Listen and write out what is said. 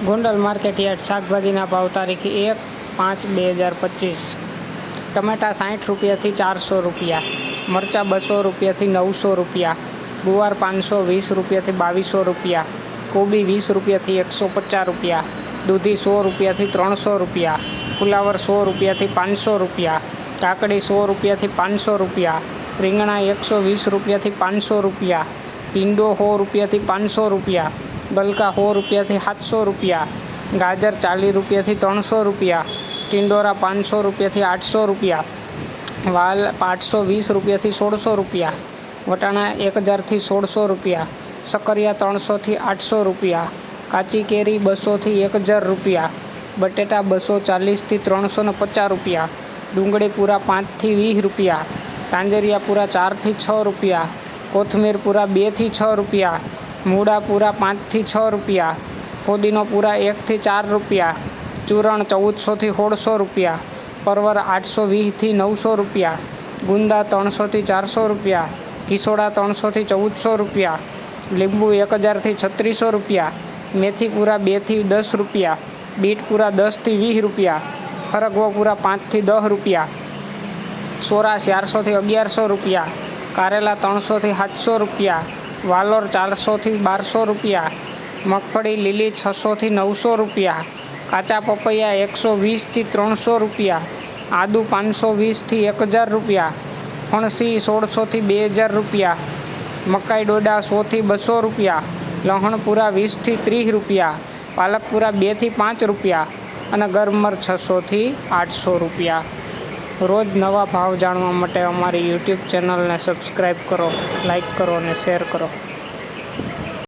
Gondal market yard શાકભાજીના ભાવ તારીખ 1/5/2025। ટમેટા 60 રૂપિયાથી 400 રૂપિયા, મરચાં 200 રૂપિયાથી 900 રૂપિયા, ગુવાર 520 રૂપિયાથી 2200 રૂપિયા, કોબી 20 રૂપિયાથી 150 રૂપિયા, દૂધી 100 રૂપિયાથી 300 રૂપિયા, ફુલાવર 100 રૂપિયાથી 500 રૂપિયા, કાકડી 100 રૂપિયાથી 500 રૂપિયા, રીંગણા 120 રૂપિયાથી 500 રૂપિયા, ભીંડો 100 રૂપિયાથી 500 રૂપિયા, ગલકા 100 રૂપિયાથી 700 રૂપિયા, ગાજર 40 રૂપિયાથી 300 રૂપિયા, ટિંડોરા 500 રૂપિયાથી 800 રૂપિયા, વાલ 820 રૂપિયાથી 1600 રૂપિયા, વટાણા 1000થી 1600 રૂપિયા, સકરિયા 300થી 800 રૂપિયા, કાચી કેરી 200થી 1000 રૂપિયા, બટેટા 240થી 350 રૂપિયા, ડુંગળી પૂરા 5થી 20 રૂપિયા, તાંજરિયા પૂરા 4થી 6 રૂપિયા, કોથમીર પૂરા 2થી 6 રૂપિયા, મૂળા પૂરા 5થી 6 રૂપિયા, ફોદીનો પૂરા 1થી 4 રૂપિયા, ચૂરણ 1400થી 1600 રૂપિયા, પરવર 820થી 900 રૂપિયા, ગુંદા 300થી 400 રૂપિયા, કિસોડા 300થી 1400 રૂપિયા, લીંબુ 1000થી 3600 રૂપિયા, મેથી પૂરા 2થી 10 રૂપિયા, બીટ પૂરા 10થી 20 રૂપિયા, હરગવો પૂરા 5થી 10 રૂપિયા, સોરા 400થી 1100 રૂપિયા, કારેલા 300થી 700 રૂપિયા, વાલોર 400થી 1200 રૂપિયા, મગફળી લીલી 600થી 900 રૂપિયા, કાચા પપૈયા 120થી 300 રૂપિયા, આદુ 520થી 1000 રૂપિયા, ફણસી 1600થી 2000 રૂપિયા, મકાઈ ડોડા 100થી 200 રૂપિયા, લહણ પૂરા 20થી 30 રૂપિયા, પાલક પૂરા 2થી 5 રૂપિયા અને ગરમર 600થી 800 રૂપિયા। રોજ નવા ભાવ જાણવા માટે અમારી યુટ્યુબ ચેનલને સબસ્ક્રાઈબ કરો, લાઈક કરો અને શેર કરો।